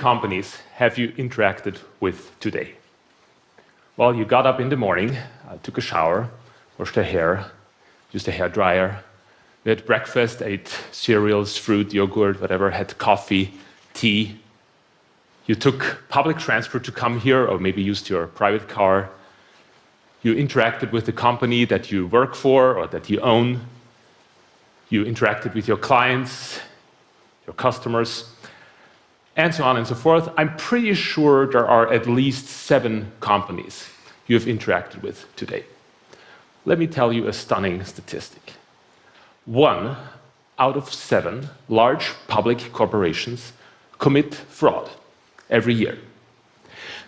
companies have you interacted with today? Well, you got up in the morning, took a shower, washed your hair, used a hairdryer, you had breakfast, ate cereals, fruit, yogurt, whatever, had coffee, tea. You took public transport to come here, or maybe used your private car. You interacted with the company that you work for or that you own. You interacted with your clients, your customers, and so on and so forth. I'm pretty sure there are at least 7 companies you have interacted with today. Let me tell you a stunning statistic. 1 out of 7 large public corporations commit fraud every year.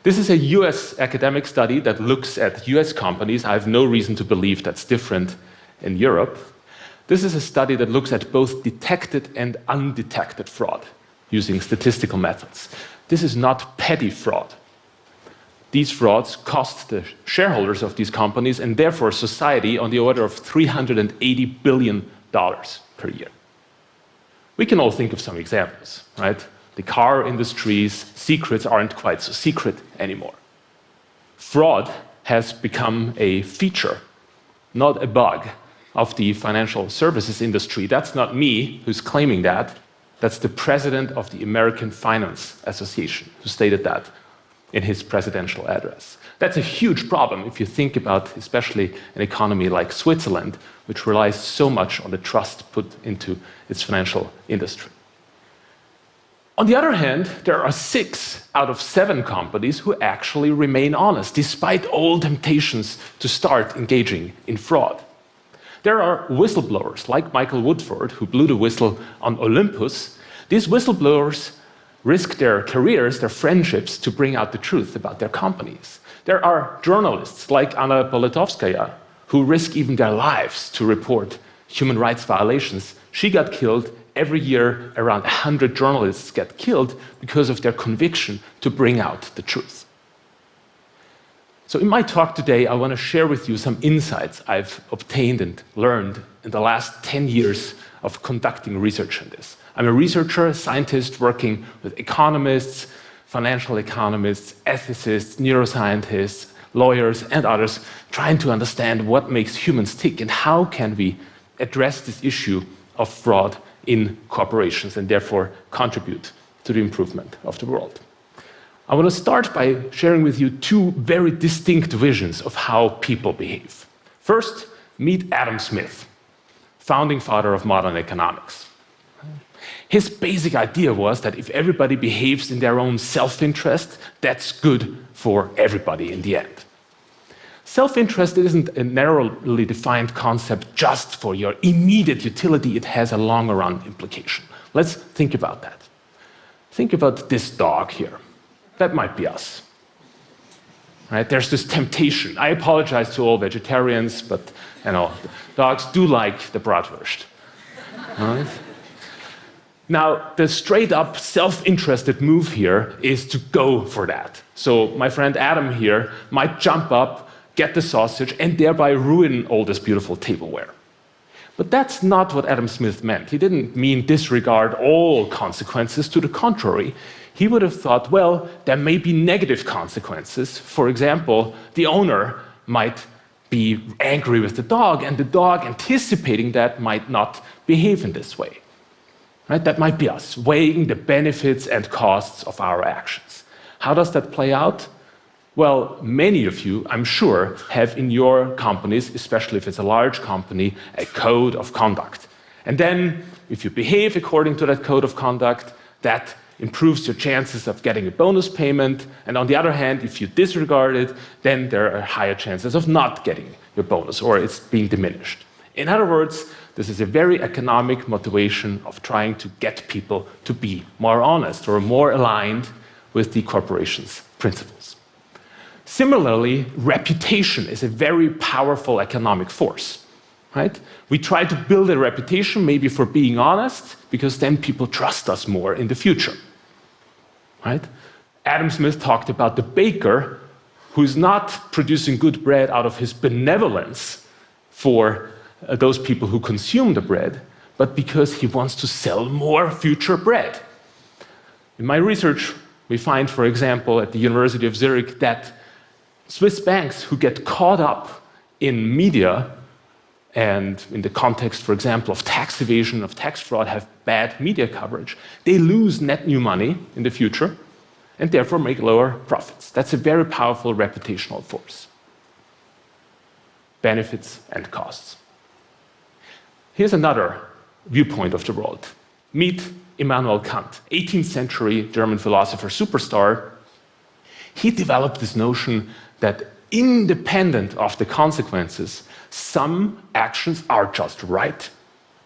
This is a US academic study that looks at US companies. I have no reason to believe that's different in Europe. This is a study that looks at both detected and undetected fraud using statistical methods. This is not petty fraud. These frauds cost the shareholders of these companies and therefore society on the order of $380 billion per year. We can all think of some examples, right? The car industry's secrets aren't quite so secret anymore. Fraud has become a feature, not a bug, of the financial services industry. That's not me who's claiming that. That's the president of the American Finance Association who stated that in his presidential address. That's a huge problem if you think about especially an economy like Switzerland, which relies so much on the trust put into its financial industry. On the other hand, there are 6 out of 7 companies who actually remain honest, despite all temptations to start engaging in fraud. There are whistleblowers, like Michael Woodford, who blew the whistle on Olympus. These whistleblowers risk their careers, their friendships, to bring out the truth about their companies. There are journalists, like Anna Politkovskaya, who risk even their lives to report human rights violations. She got killed. Every year, around 100 journalists get killed because of their conviction to bring out the truth. So in my talk today, I want to share with you some insights I've obtained and learned in the last 10 years of conducting research on this. I'm a researcher, a scientist working with economists, financial economists, ethicists, neuroscientists, lawyers, and others, trying to understand what makes humans tick and how can we address this issue of fraud in corporations and therefore contribute to the improvement of the world. I want to start by sharing with you 2 very distinct visions of how people behave. First, meet Adam Smith, founding father of modern economics. His basic idea was that if everybody behaves in their own self-interest, that's good for everybody in the end. Self-interest isn't a narrowly defined concept just for your immediate utility. It has a longer-run implication. Let's think about that. Think about this dog here. That might be us. Right? There's this temptation. I apologize to all vegetarians, but dogs do like the bratwurst. Right? Now, the straight-up self-interested move here is to go for that. So my friend Adam here might jump up, get the sausage, and thereby ruin all this beautiful tableware. But that's not what Adam Smith meant. He didn't mean disregard all consequences. To the contrary, he would have thought, well, there may be negative consequences. For example, the owner might be angry with the dog, and the dog, anticipating that, might not behave in this way. Right? That might be us, weighing the benefits and costs of our actions. How does that play out? Well, many of you, I'm sure, have in your companies, especially if it's a large company, a code of conduct. And then, if you behave according to that code of conduct, that improves your chances of getting a bonus payment. And on the other hand, if you disregard it, then there are higher chances of not getting your bonus, or it's being diminished. In other words, this is a very economic motivation of trying to get people to be more honest or more aligned with the corporation's principles. Similarly, reputation is a very powerful economic force. Right? We try to build a reputation maybe for being honest, because then people trust us more in the future. Right? Adam Smith talked about the baker who's not producing good bread out of his benevolence for those people who consume the bread, but because he wants to sell more future bread. In my research, We find, for example, at the University of Zurich that Swiss banks who get caught up in media and in the context, for example, of tax evasion, of tax fraud, have bad media coverage, they lose net new money in the future and therefore make lower profits. That's a very powerful reputational force. Benefits and costs. Here's another viewpoint of the world. Meet Immanuel Kant, 18th century German philosopher superstar. He developed this notion that independent of the consequences, some actions are just right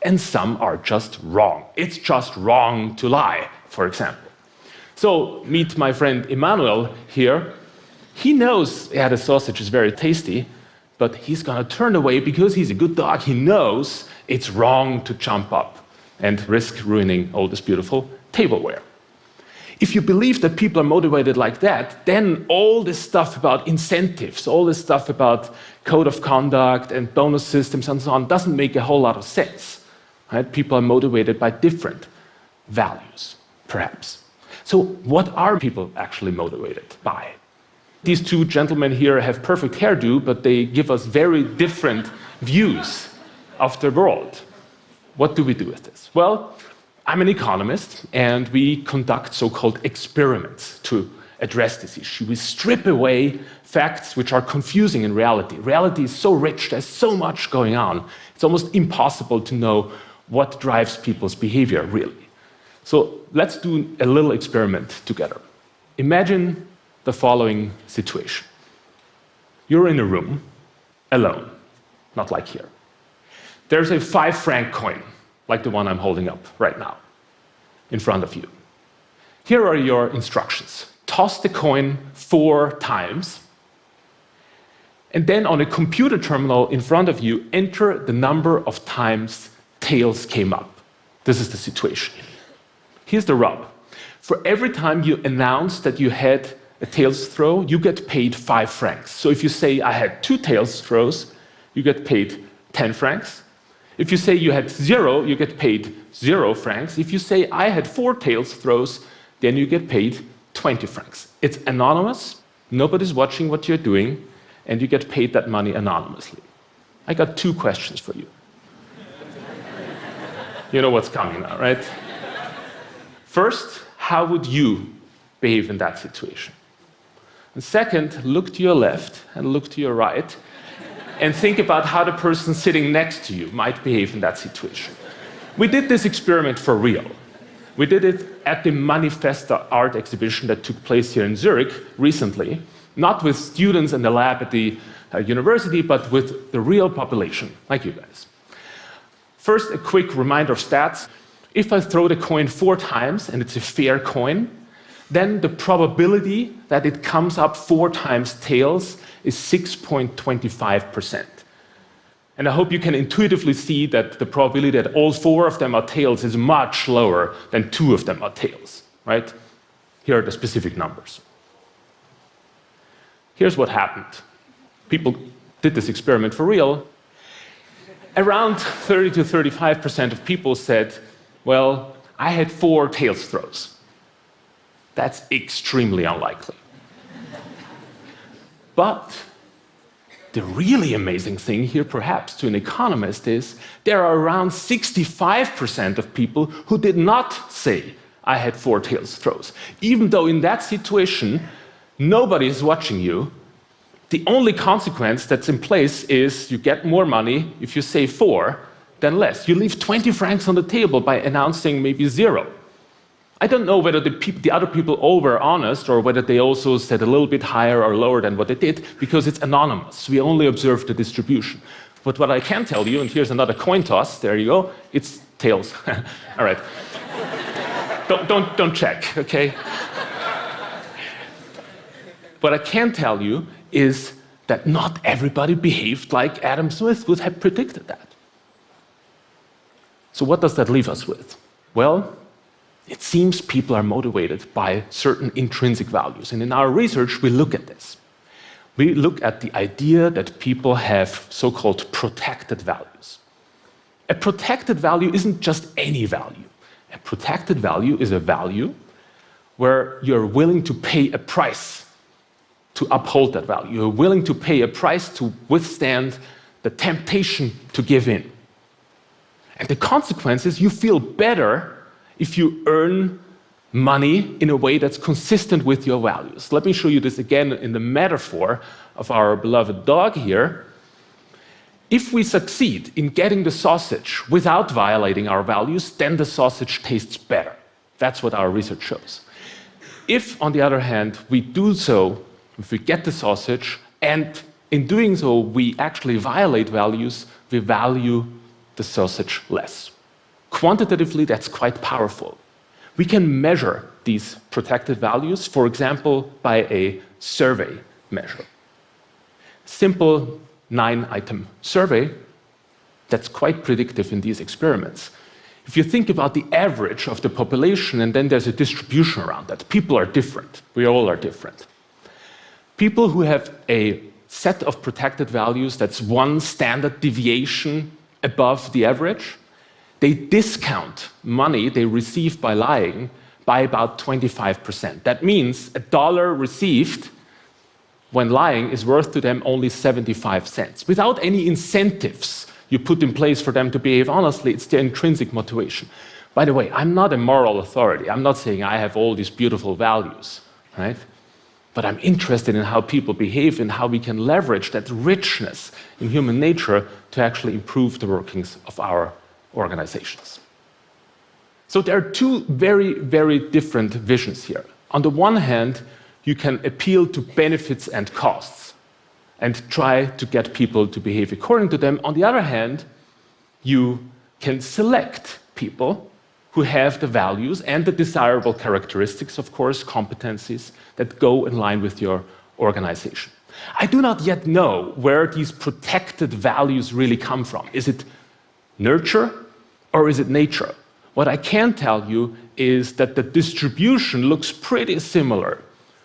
and some are just wrong. It's just wrong to lie, for example. So meet my friend Immanuel here. He knows, yeah, the sausage is very tasty, but he's going to turn away because he's a good dog. He knows it's wrong to jump up and risk ruining all this beautiful tableware. If you believe that people are motivated like that, then all this stuff about incentives, all this stuff about code of conduct and bonus systems and so on doesn't make a whole lot of sense. Right? People are motivated by different values, perhaps. So what are people actually motivated by? These two gentlemen here have perfect hairdo, but they give us very different views of the world. What do we do with this? Well, I'm an economist, and we conduct so-called experiments to address this issue. We strip away facts which are confusing in reality. Reality is so rich, there's so much going on, it's almost impossible to know what drives people's behavior, really. So let's do a little experiment together. Imagine the following situation. You're in a room, alone, not like here. There's a 5-franc coin, like the one I'm holding up right now, in front of you. Here are your instructions. Toss the coin 4 times, and then on a computer terminal in front of you, enter the number of times tails came up. This is the situation. Here's the rub. For every time you announce that you had a tails throw, you get paid 5 francs. So if you say, I had 2 tails throws, you get paid 10 francs. If you say you had 0, you get paid 0 francs. If you say I had 4 tails throws, then you get paid 20 francs. It's anonymous, nobody's watching what you're doing, and you get paid that money anonymously. I got 2 questions for you. You know what's coming now, right? First, how would you behave in that situation? And second, look to your left and look to your right, and think about how the person sitting next to you might behave in that situation. We did this experiment for real. We did it at the Manifesta art exhibition that took place here in Zurich recently, not with students in the lab at the university, but with the real population, like you guys. First, a quick reminder of stats. If I throw the coin 4 times, and it's a fair coin, then the probability that it comes up 4 times tails is 6.25%. And I hope you can intuitively see that the probability that all 4 of them are tails is much lower than 2 of them are tails, right? Here are the specific numbers. Here's what happened. People did this experiment for real. Around 30 to 35% of people said, well, I had 4 tails throws. That's extremely unlikely. But the really amazing thing here, perhaps, to an economist is there are around 65% of people who did not say, I had 4 tails throws. Even though in that situation, nobody is watching you, the only consequence that's in place is you get more money if you say 4 than less. You leave 20 francs on the table by announcing maybe 0. I don't know whether the other people all were honest or whether they also said a little bit higher or lower than what they did, because it's anonymous. We only observe the distribution. But what I can tell you, and here's another coin toss, there you go, it's tails. All right. Don't check, okay? What I can tell you is that not everybody behaved like Adam Smith would have predicted that. So what does that leave us with? Well, it seems people are motivated by certain intrinsic values. And in our research, we look at this. We look at the idea that people have so-called protected values. A protected value isn't just any value. A protected value is a value where you're willing to pay a price to uphold that value. You're willing to pay a price to withstand the temptation to give in. And the consequence is you feel better if you earn money in a way that's consistent with your values. Let me show you this again in the metaphor of our beloved dog here. If we succeed in getting the sausage without violating our values, then the sausage tastes better. That's what our research shows. If, on the other hand, we do so, if we get the sausage, and in doing so we actually violate values, we value the sausage less. Quantitatively, that's quite powerful. We can measure these protected values, for example, by a survey measure. Simple 9-item survey that's quite predictive in these experiments. If you think about the average of the population and then there's a distribution around that, people are different. We all are different. People who have a set of protected values that's one standard deviation above the average, they discount money they receive by lying by about 25%. That means $1 received when lying is worth to them only 75 cents. Without any incentives you put in place for them to behave honestly, it's their intrinsic motivation. By the way, I'm not a moral authority. I'm not saying I have all these beautiful values, right? But I'm interested in how people behave and how we can leverage that richness in human nature to actually improve the workings of our organizations. So there are two very, very different visions here. On the one hand, you can appeal to benefits and costs and try to get people to behave according to them. On the other hand, you can select people who have the values and the desirable characteristics, of course, competencies that go in line with your organization. I do not yet know where these protected values really come from. Is it nurture or is it nature? What I can tell you is that the distribution looks pretty similar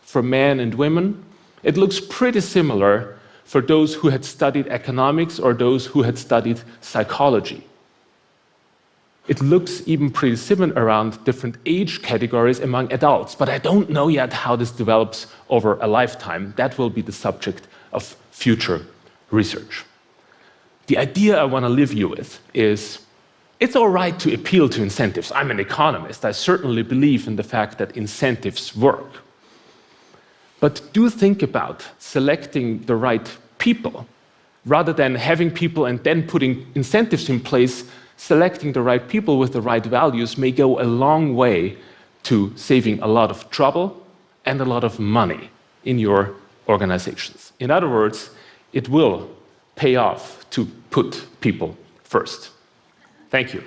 for men and women. It looks pretty similar for those who had studied economics or those who had studied psychology. It looks even pretty similar around different age categories among adults, but I don't know yet how this develops over a lifetime. That will be the subject of future research. The idea I want to leave you with is it's all right to appeal to incentives. I'm an economist. I certainly believe in the fact that incentives work. But do think about selecting the right people rather than having people and then putting incentives in place. Selecting the right people with the right values may go a long way to saving a lot of trouble and a lot of money in your organizations. In other words, it will pay off to put people first. Thank you.